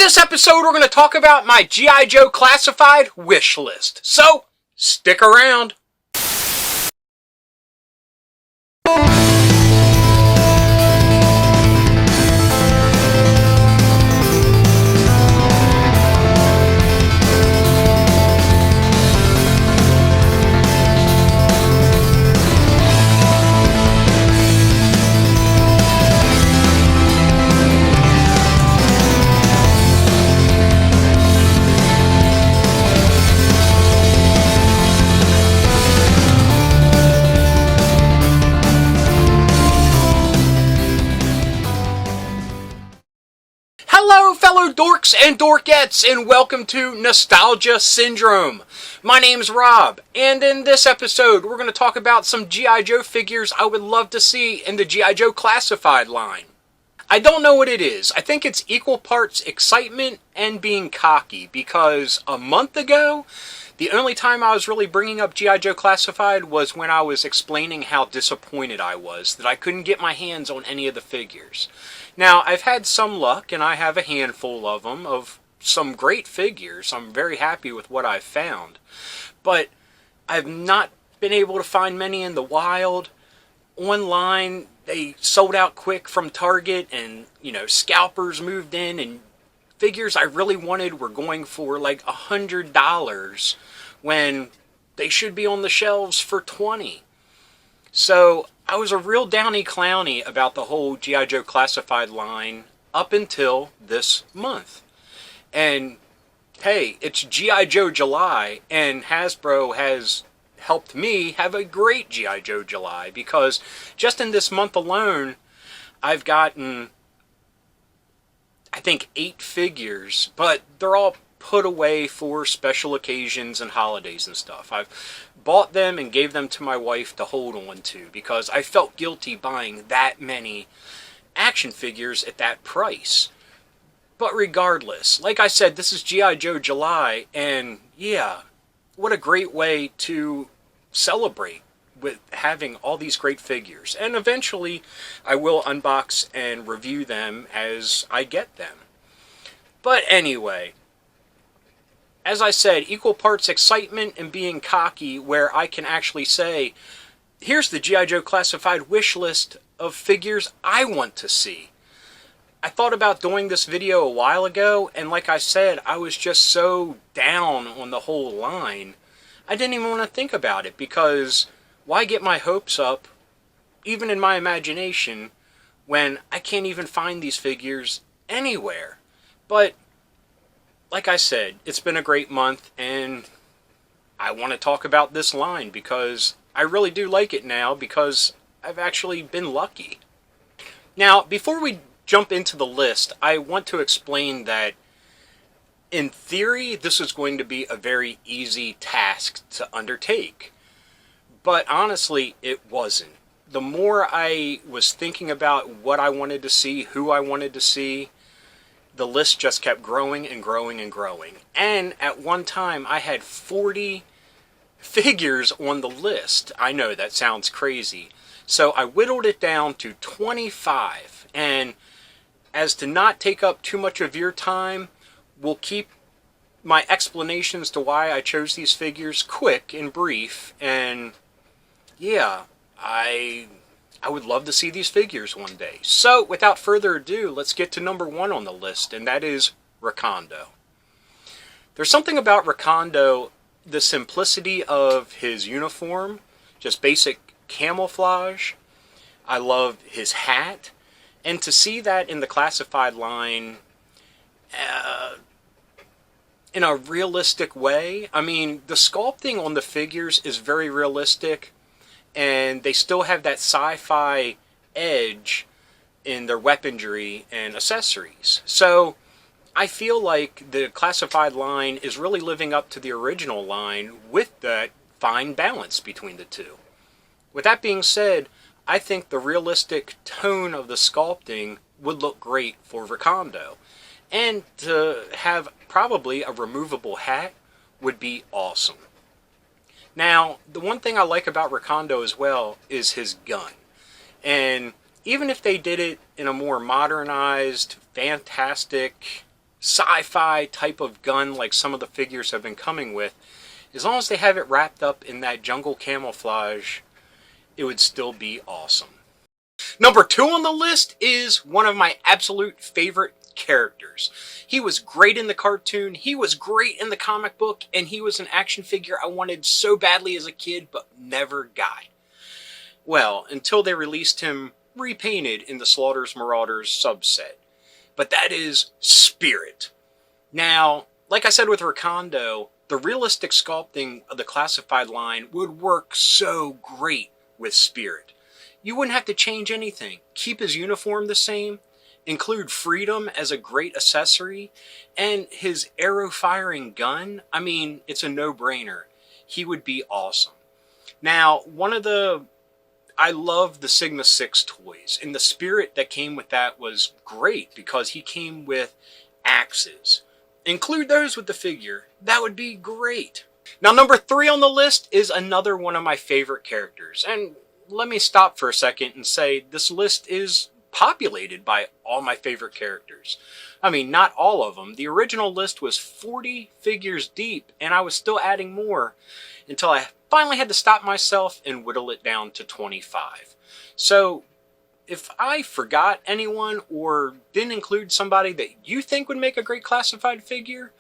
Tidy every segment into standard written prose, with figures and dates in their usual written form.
this episode, we're going to talk about my G.I. Joe classified wish list. So, stick around. Hello fellow dorks and dorkettes, and welcome to Nostalgia Syndrome. My name's Rob, and in this episode we're going to talk about some G.I. Joe figures I would love to see in the G.I. Joe classified line. I don't know what it is. I think it's equal parts excitement and being cocky, because a month ago, the only time I was really bringing up G.I. Joe Classified was when I was explaining how disappointed I was that I couldn't get my hands on any of the figures. Now, I've had some luck, and I have a handful of them, of some great figures. I'm very happy with what I've found. But I've not been able to find many in the wild. Online, they sold out quick from Target, and, scalpers moved in, and figures I really wanted were going for like $100 when they should be on the shelves for $20. So I was a real downy clowny about the whole G.I. Joe Classified line up until this month. And hey, it's G.I. Joe July, and Hasbro has helped me have a great G.I. Joe July, because just in this month alone, I've gotten, I think, 8 figures, but they're all put away for special occasions and holidays and stuff. I've bought them and gave them to my wife to hold on to, because I felt guilty buying that many action figures at that price. But regardless, like I said, this is G.I. Joe July, and yeah, what a great way to celebrate with having all these great figures. And eventually I will unbox and review them as I get them. But anyway, as I said, equal parts excitement and being cocky, where I can actually say, here's the G.I. Joe Classified wish list of figures I want to see. I thought about doing this video a while ago, and like I said, I was just so down on the whole line, I didn't even want to think about it, because why get my hopes up, even in my imagination, when I can't even find these figures anywhere? But like I said, it's been a great month, and I want to talk about this line because I really do like it now, because I've actually been lucky. Now, before we jump into the list, I want to explain that in theory, this is going to be a very easy task to undertake. But honestly, it wasn't. The more I was thinking about what I wanted to see, who I wanted to see, the list just kept growing and growing and growing. And at one time, I had 40 figures on the list. I know that sounds crazy. So I whittled it down to 25. And as to not take up too much of your time, we'll keep my explanations to why I chose these figures quick and brief. And yeah, I would love to see these figures one day. So, without further ado, let's get to number 1 on the list, and that is Recondo. There's something about Recondo, the simplicity of his uniform, just basic camouflage. I love his hat, and to see that in the classified line in a realistic way. I mean, the sculpting on the figures is very realistic, and they still have that sci-fi edge in their weaponry and accessories. So I feel like the classified line is really living up to the original line with that fine balance between the two. With that being said, I think the realistic tone of the sculpting would look great for Recondo. And to have probably a removable hat would be awesome. Now, the one thing I like about Recondo as well is his gun. And even if they did it in a more modernized, fantastic sci-fi type of gun like some of the figures have been coming with, as long as they have it wrapped up in that jungle camouflage, it would still be awesome. Number 2 on the list is one of my absolute favorite characters. He was great in the cartoon, he was great in the comic book, and he was an action figure I wanted so badly as a kid but never got. Well, until they released him repainted in the Slaughter's Marauders subset. But that is Spirit. Now, like I said with Recondo, the realistic sculpting of the classified line would work so great with Spirit. You wouldn't have to change anything. Keep his uniform the same, include Freedom as a great accessory, and his arrow-firing gun, I mean, it's a no-brainer. He would be awesome. Now, I love the Sigma 6 toys, and the Spirit that came with that was great because he came with axes. Include those with the figure. That would be great. Now, number 3 on the list is another one of my favorite characters. And let me stop for a second and say this list is populated by all my favorite characters. I mean, not all of them. The original list was 40 figures deep, and I was still adding more until I finally had to stop myself and whittle it down to 25. So, if I forgot anyone or didn't include somebody that you think would make a great classified figure,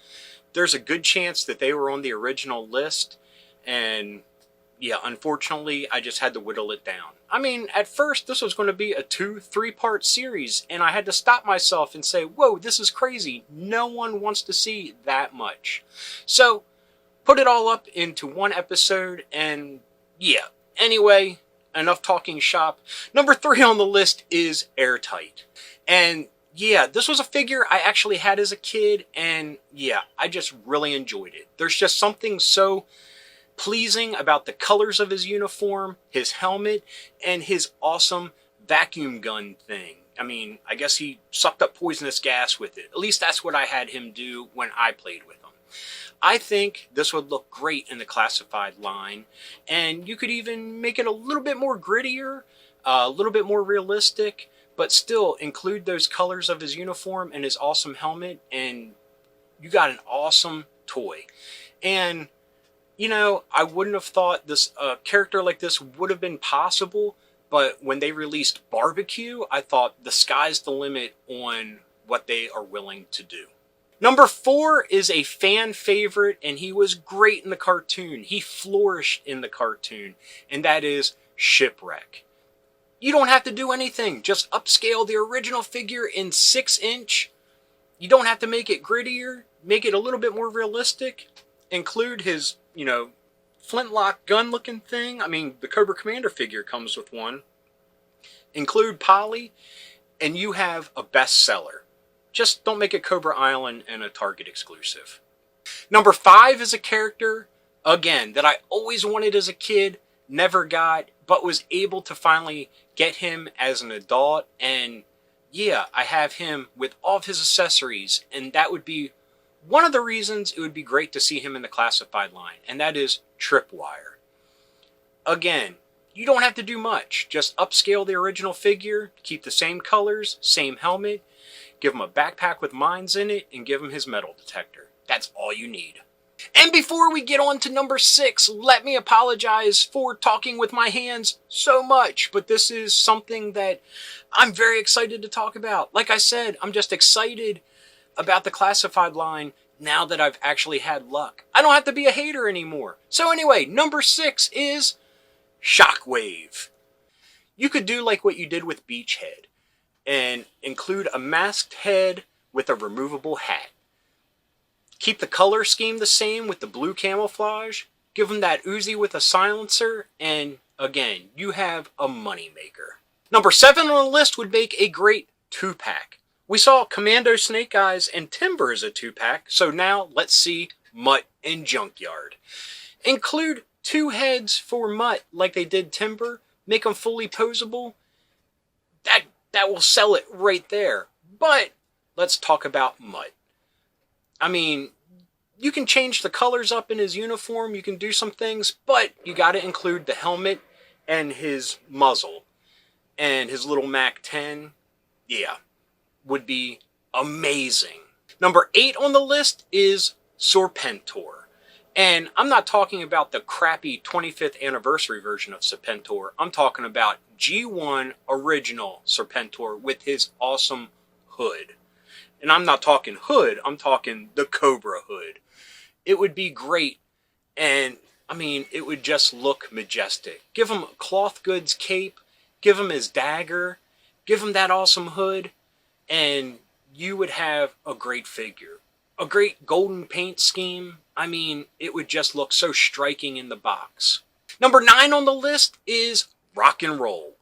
there's a good chance that they were on the original list, and yeah, unfortunately, I just had to whittle it down. I mean, at first, this was going to be a 2-3 part series, and I had to stop myself and say, whoa, this is crazy. No one wants to see that much. So, put it all up into one episode, and yeah. Anyway, enough talking shop. Number 3 on the list is Airtight. And yeah, this was a figure I actually had as a kid, and yeah, I just really enjoyed it. There's just something so pleasing about the colors of his uniform, his helmet, and his awesome vacuum gun thing. I mean, I guess he sucked up poisonous gas with it. At least that's what I had him do when I played with him. I think this would look great in the classified line, and you could even make it a little bit more grittier, a little bit more realistic, but still include those colors of his uniform and his awesome helmet, and you got an awesome toy. And you know, I wouldn't have thought this character like this would have been possible, but when they released Barbecue, I thought the sky's the limit on what they are willing to do. Number 4 is a fan favorite, and he was great in the cartoon. He flourished in the cartoon, and that is Shipwreck. You don't have to do anything. Just upscale the original figure in 6-inch. You don't have to make it grittier. Make it a little bit more realistic. Include his, flintlock gun looking thing. I mean, the Cobra Commander figure comes with one. Include Polly, and you have a bestseller. Just don't make it Cobra Island and a Target exclusive. Number 5 is a character, again, that I always wanted as a kid, never got, but was able to finally get him as an adult. And yeah, I have him with all of his accessories, and that would be one of the reasons it would be great to see him in the classified line, and that is Tripwire. Again, you don't have to do much. Just upscale the original figure, keep the same colors, same helmet, give him a backpack with mines in it, and give him his metal detector. That's all you need. And before we get on to number 6, let me apologize for talking with my hands so much, but this is something that I'm very excited to talk about. Like I said, I'm just excited about the classified line now that I've actually had luck. I don't have to be a hater anymore. So anyway, number 6 is Shockwave. You could do like what you did with Beachhead and include a masked head with a removable hat. Keep the color scheme the same with the blue camouflage. Give him that Uzi with a silencer, and again, you have a moneymaker. Number 7 on the list would make a great 2-pack. We saw Commando Snake Eyes and Timber as a 2-pack, so now let's see Mutt and Junkyard. Include 2 heads for Mutt like they did Timber, make them fully posable. That will sell it right there. But let's talk about Mutt. I mean, you can change the colors up in his uniform, you can do some things, but you gotta include the helmet and his muzzle. And his little MAC-10, yeah, would be amazing. Number 8 on the list is Serpentor. And I'm not talking about the crappy 25th anniversary version of Serpentor. I'm talking about G1 original Serpentor with his awesome hood. And I'm not talking hood, I'm talking the Cobra hood. It would be great, and I mean, it would just look majestic. Give him a cloth goods cape, give him his dagger, give him that awesome hood, and you would have a great figure. A great golden paint scheme. I mean, it would just look so striking in the box. Number 9 on the list is Rock and Roll.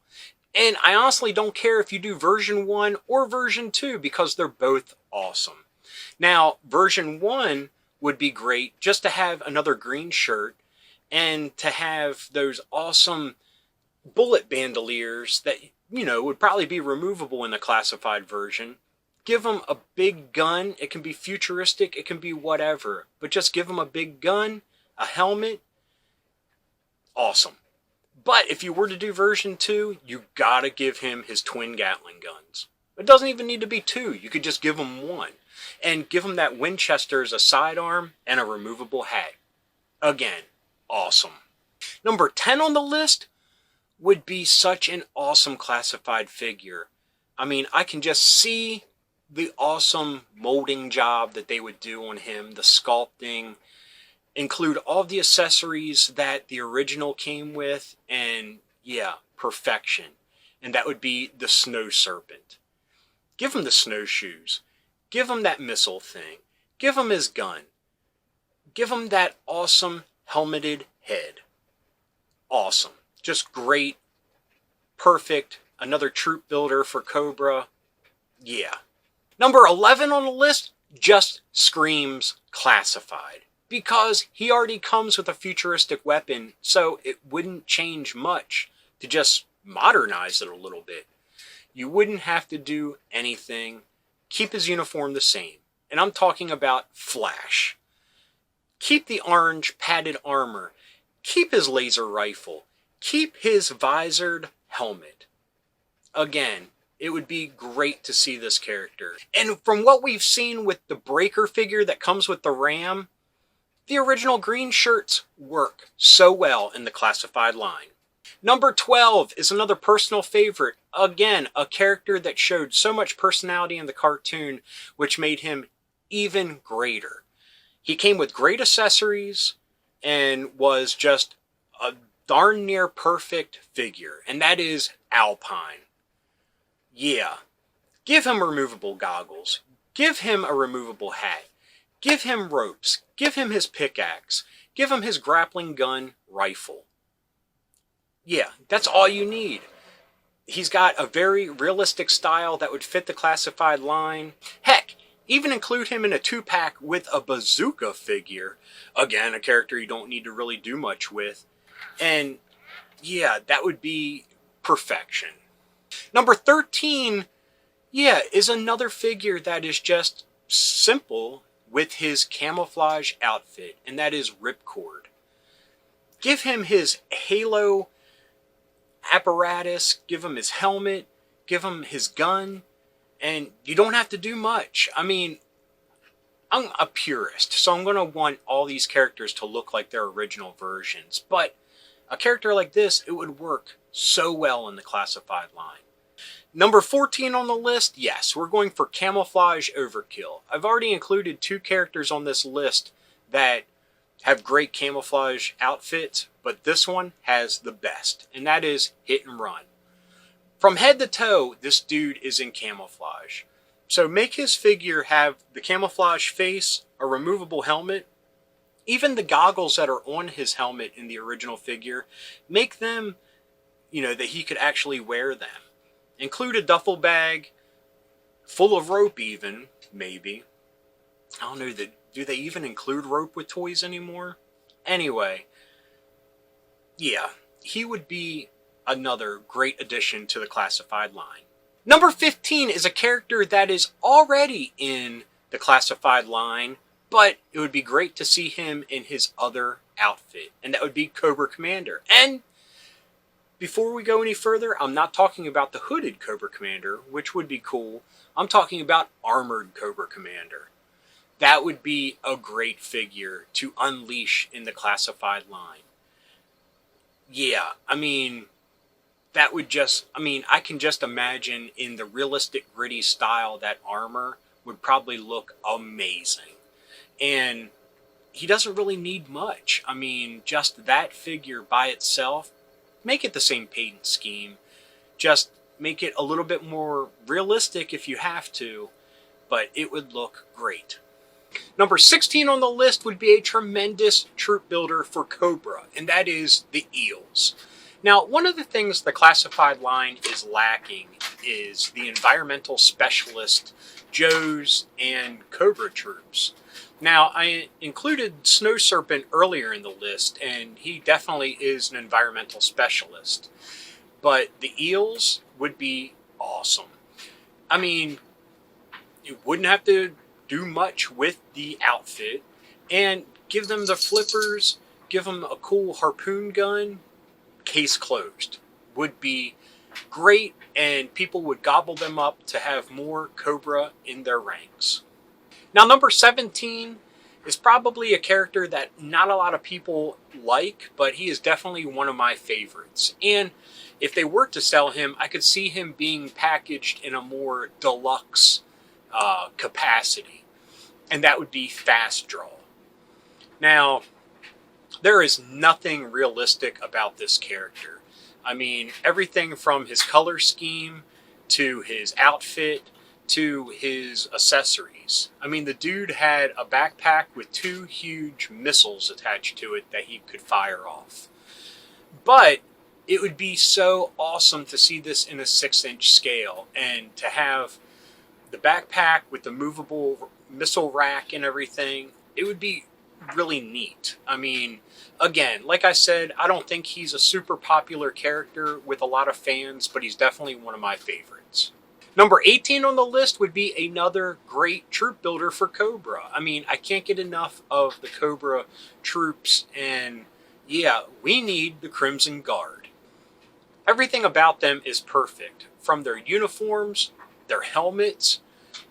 And I honestly don't care if you do version 1 or version 2 because they're both awesome. Now, version 1 would be great just to have another green shirt and to have those awesome bullet bandoliers that, you know, would probably be removable in the classified version. Give them a big gun. It can be futuristic. It can be whatever. But just give them a big gun, a helmet. Awesome. But if you were to do version 2, you gotta give him his twin Gatling guns. It doesn't even need to be 2. You could just give him 1. And give him that Winchester as a sidearm and a removable hat. Again, awesome. Number 10 on the list would be such an awesome classified figure. I mean, I can just see the awesome molding job that they would do on him, the sculpting, include all the accessories that the original came with, and yeah, perfection. And that would be the Snow Serpent. Give him the snowshoes. Give him that missile thing. Give him his gun. Give him that awesome helmeted head. Awesome. Just great. Perfect. Another troop builder for Cobra. Yeah. Number 11 on the list just screams classified. Because he already comes with a futuristic weapon, so it wouldn't change much to just modernize it a little bit. You wouldn't have to do anything. Keep his uniform the same. And I'm talking about Flash. Keep the orange padded armor. Keep his laser rifle. Keep his visored helmet. Again, it would be great to see this character. And from what we've seen with the Breaker figure that comes with the Ram, the original green shirts work so well in the classified line. Number 12 is another personal favorite. Again, a character that showed so much personality in the cartoon, which made him even greater. He came with great accessories and was just a darn near perfect figure, and that is Alpine. Yeah. Give him removable goggles. Give him a removable hat. Give him ropes. Give him his pickaxe. Give him his grappling gun rifle. Yeah, that's all you need. He's got a very realistic style that would fit the classified line. Heck, even include him in a 2-pack with a bazooka figure. Again, a character you don't need to really do much with. And yeah, that would be perfection. Number 13, yeah, is another figure that is just simple with his camouflage outfit, and that is Ripcord. Give him his halo apparatus, give him his helmet, give him his gun, and you don't have to do much. I mean, I'm a purist, so I'm going to want all these characters to look like their original versions, but a character like this, it would work so well in the classified line. Number 14 on the list, yes, we're going for Camouflage Overkill. I've already included 2 characters on this list that have great camouflage outfits, but this one has the best, and that is Hit and Run. From head to toe, this dude is in camouflage. So make his figure have the camouflage face, a removable helmet, even the goggles that are on his helmet in the original figure, make them, you know, that he could actually wear them. Include a duffel bag, full of rope even, maybe. I don't know, do they even include rope with toys anymore? Anyway, yeah, he would be another great addition to the classified line. Number 15 is a character that is already in the classified line, but it would be great to see him in his other outfit, and that would be Cobra Commander. And before we go any further, I'm not talking about the hooded Cobra Commander, which would be cool. I'm talking about armored Cobra Commander. That would be a great figure to unleash in the classified line. Yeah, I mean, that would just, I mean, I can just imagine in the realistic gritty style that armor would probably look amazing. And he doesn't really need much. I mean, just that figure by itself, make it the same paint scheme. Just make it a little bit more realistic if you have to, but it would look great. Number 16 on the list would be a tremendous troop builder for Cobra, and that is the Eels. Now, one of the things the classified line is lacking is the environmental specialist Joes and Cobra troops. Now, I included Snow Serpent earlier in the list, and he definitely is an environmental specialist. But the Eels would be awesome. I mean, you wouldn't have to do much with the outfit, and give them the flippers, give them a cool harpoon gun, case closed. Would be great, and people would gobble them up to have more Cobra in their ranks. Now, number 17 is probably a character that not a lot of people like, but he is definitely one of my favorites. And if they were to sell him, I could see him being packaged in a more deluxe capacity, and that would be Fast Draw. Now, there is nothing realistic about this character. I mean, everything from his color scheme to his outfit to his accessories. I mean, the dude had a backpack with 2 huge missiles attached to it that he could fire off. But it would be so awesome to see this in a 6-inch scale, and to have the backpack with the movable missile rack and everything. It would be really neat. I mean, again, like I said, I don't think he's a super popular character with a lot of fans, but he's definitely one of my favorites. Number 18 on the list would be another great troop builder for Cobra. I mean, I can't get enough of the Cobra troops, and yeah, we need the Crimson Guard. Everything about them is perfect, from their uniforms, their helmets,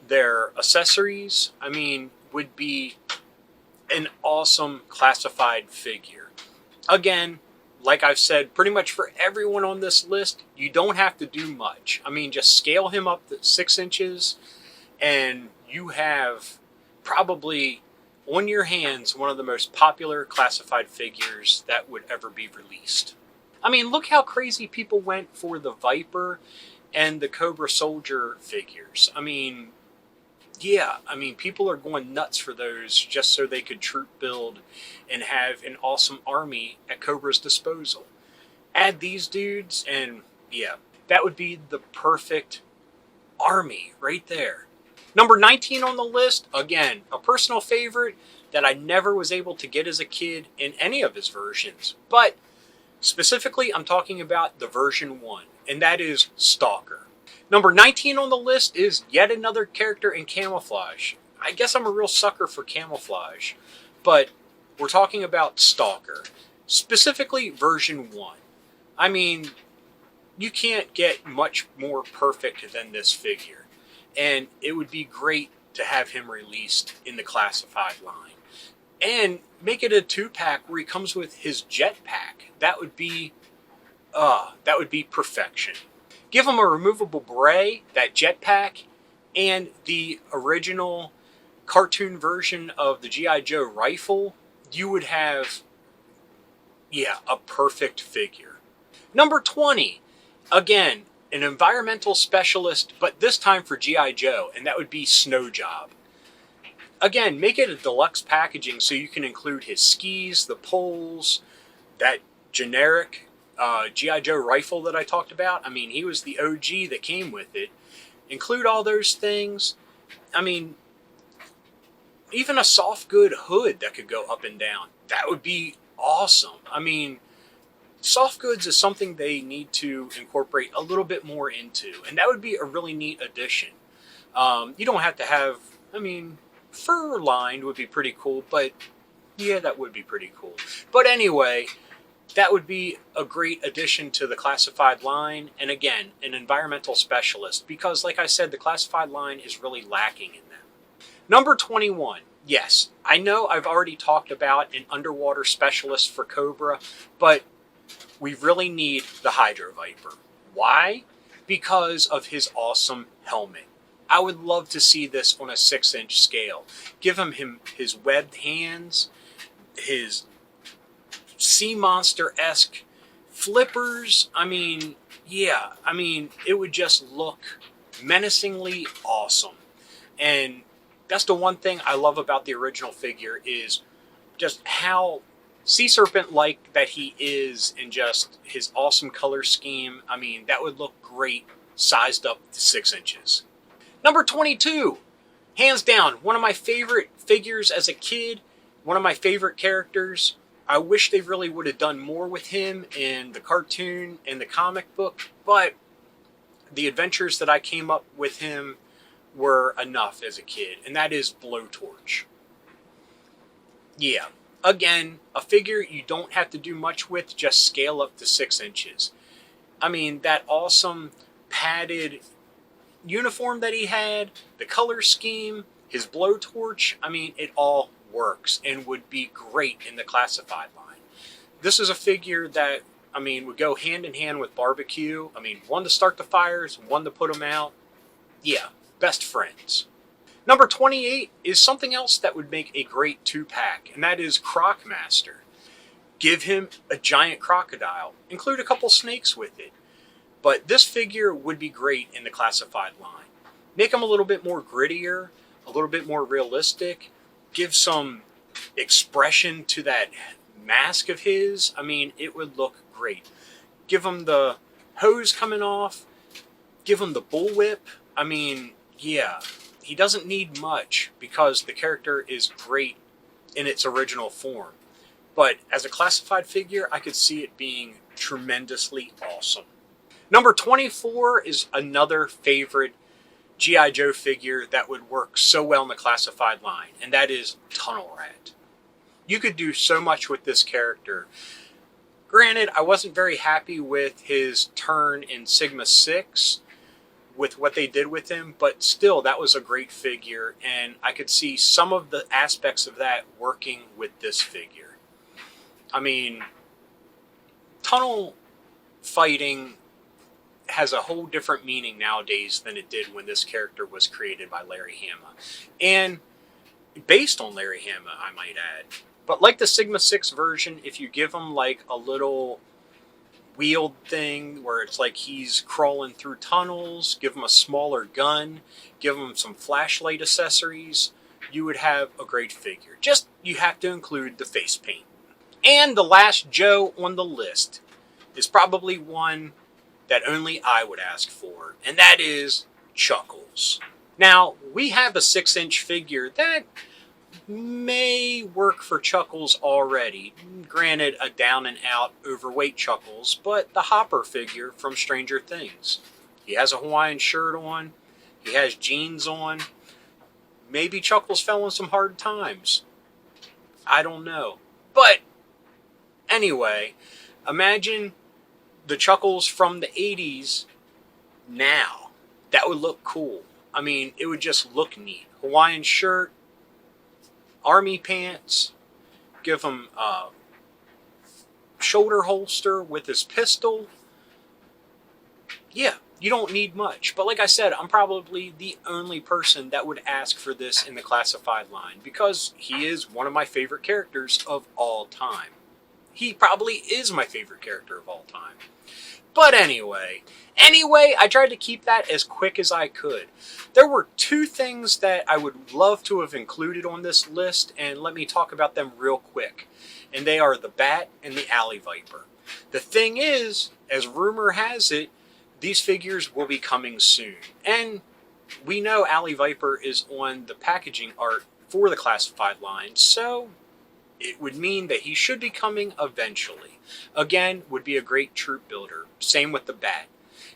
their accessories. I mean, would be an awesome classified figure. Again, like I've said, pretty much for everyone on this list, you don't have to do much. I mean, just scale him up to 6 inches, and you have probably on your hands one of the most popular classified figures that would ever be released. I mean, look how crazy people went for the Viper and the Cobra Soldier figures. I mean, yeah, I mean, people are going nuts for those just so they could troop build and have an awesome army at Cobra's disposal. Add these dudes, and yeah, that would be the perfect army right there. Number 19 on the list, again, a personal favorite that I never was able to get as a kid in any of his versions. But specifically, I'm talking about the version 1, and that is Stalker. Number 19 on the list is yet another character in Camouflage. I guess I'm a real sucker for Camouflage, but we're talking about Stalker, specifically version 1. I mean, you can't get much more perfect than this figure, and it would be great to have him released in the classified line. And make it a 2-pack where he comes with his jetpack. That would be perfection. Give him a removable beret, that jetpack, and the original cartoon version of the G.I. Joe rifle. You would have, yeah, a perfect figure. Number 20, again, an environmental specialist, but this time for G.I. Joe, and that would be Snow Job. Again, make it a deluxe packaging so you can include his skis, the poles, that generic G.I. Joe rifle that I talked about. I mean, he was the OG that came with it. Include all those things. I mean, even a soft good hood that could go up and down. That would be awesome. I mean, soft goods is something they need to incorporate a little bit more into, and that would be a really neat addition. You don't have to have, I mean, fur lined would be pretty cool, but yeah, that would be pretty cool. But anyway, that would be a great addition to the classified line, and again, an environmental specialist, because like I said, the classified line is really lacking in them. Number 21, Yes, I know I've already talked about an underwater specialist for Cobra, but we really need the Hydra Viper. Why? Because of his awesome helmet. I would love to see this on a 6-inch scale. Give him his webbed hands, his sea monster-esque flippers. I mean, yeah, it would just look menacingly awesome. And that's the one thing I love about the original figure is just how sea serpent-like that he is, and just his awesome color scheme. I mean, that would look great sized up to 6 inches. Number 22, hands down, one of my favorite figures as a kid, one of my favorite characters. I wish they really would have done more with him in the cartoon and the comic book, but the adventures that I came up with him were enough as a kid, and that is Blowtorch. Yeah, again, a figure you don't have to do much with, just scale up to 6 inches. I mean, that awesome padded uniform that he had, the color scheme, his blowtorch, I mean, it all works and would be great in the classified line. This is a figure that, I mean, would go hand in hand with barbecue. I mean, one to start the fires, one to put them out. Yeah, best friends. Number 28 is something else that would make a great 2-pack, and that is Croc Master. Give him a giant crocodile. Include a couple snakes with it. But this figure would be great in the classified line. Make him a little bit more grittier, a little bit more realistic. Give some expression to that mask of his. I mean, it would look great. Give him the hose coming off. Give him the bullwhip. I mean, yeah, he doesn't need much because the character is great in its original form. But as a classified figure, I could see it being tremendously awesome. Number 24 is another favorite G.I. Joe figure that would work so well in the classified line, and that is Tunnel Rat. You could do so much with this character. Granted, I wasn't very happy with his turn in Sigma 6, with what they did with him, but still, that was a great figure, and I could see some of the aspects of that working with this figure. I mean, tunnel fighting has a whole different meaning nowadays than it did when this character was created by Larry Hama. And based on Larry Hama, I might add. But like the Sigma 6 version, if you give him like a little wheeled thing where it's like he's crawling through tunnels, give him a smaller gun, give him some flashlight accessories, you would have a great figure. Just, you have to include the face paint. And the last Joe on the list is probably one that only I would ask for, and that is Chuckles. Now, we have a 6-inch figure that may work for Chuckles already. Granted, a down and out overweight Chuckles, but the Hopper figure from Stranger Things. He has a Hawaiian shirt on, he has jeans on. Maybe Chuckles fell in some hard times. I don't know. But anyway, imagine the Chuckles from the 80s now. That would look cool. I mean, it would just look neat. Hawaiian shirt, army pants, give him a shoulder holster with his pistol. Yeah, you don't need much. But like I said, I'm probably the only person that would ask for this in the classified line because he is one of my favorite characters of all time. He probably is my favorite character of all time. But anyway, I tried to keep that as quick as I could. There were 2 things that I would love to have included on this list, and let me talk about them real quick. And they are the Bat and the Alley Viper. The thing is, as rumor has it, these figures will be coming soon. And we know Alley Viper is on the packaging art for the classified line, so it would mean that he should be coming eventually. Again, would be a great troop builder. Same with the Bat.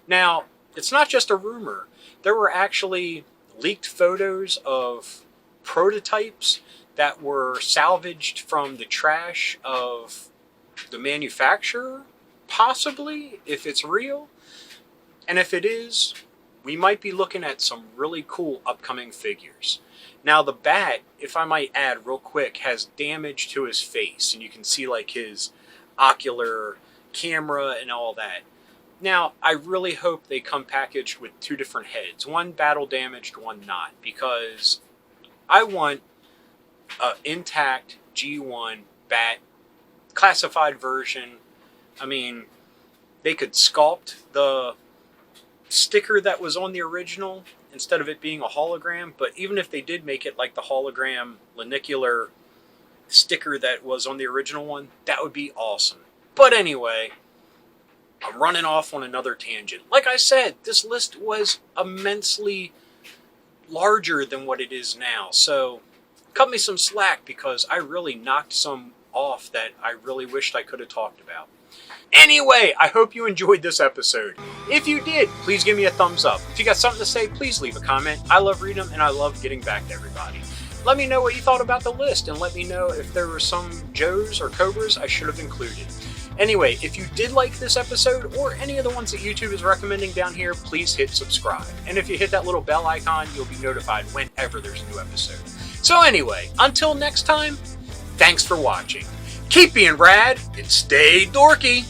Now, it's not just a rumor. There were actually leaked photos of prototypes that were salvaged from the trash of the manufacturer, possibly, if it's real. And if it is, we might be looking at some really cool upcoming figures. Now the bat, if I might add real quick, has damage to his face, and you can see like his ocular camera and all that. Now, I really hope they come packaged with two different heads. One battle damaged, one not. Because I want an intact G1 bat classified version. I mean, they could sculpt the sticker that was on the original instead of it being a hologram. But even if they did make it like the hologram lanicular sticker that was on the original one, that would be awesome. But anyway, I'm running off on another tangent. Like I said, this list was immensely larger than what it is now. So cut me some slack because I really knocked some off that I really wished I could have talked about. Anyway, I hope you enjoyed this episode. If you did, please give me a thumbs up. If you got something to say, please leave a comment. I love reading them and I love getting back to everybody. Let me know what you thought about the list and let me know if there were some Joes or Cobras I should have included. Anyway, if you did like this episode or any of the ones that YouTube is recommending down here, please hit subscribe. And if you hit that little bell icon, you'll be notified whenever there's a new episode. So anyway, until next time, thanks for watching. Keep being rad and stay dorky.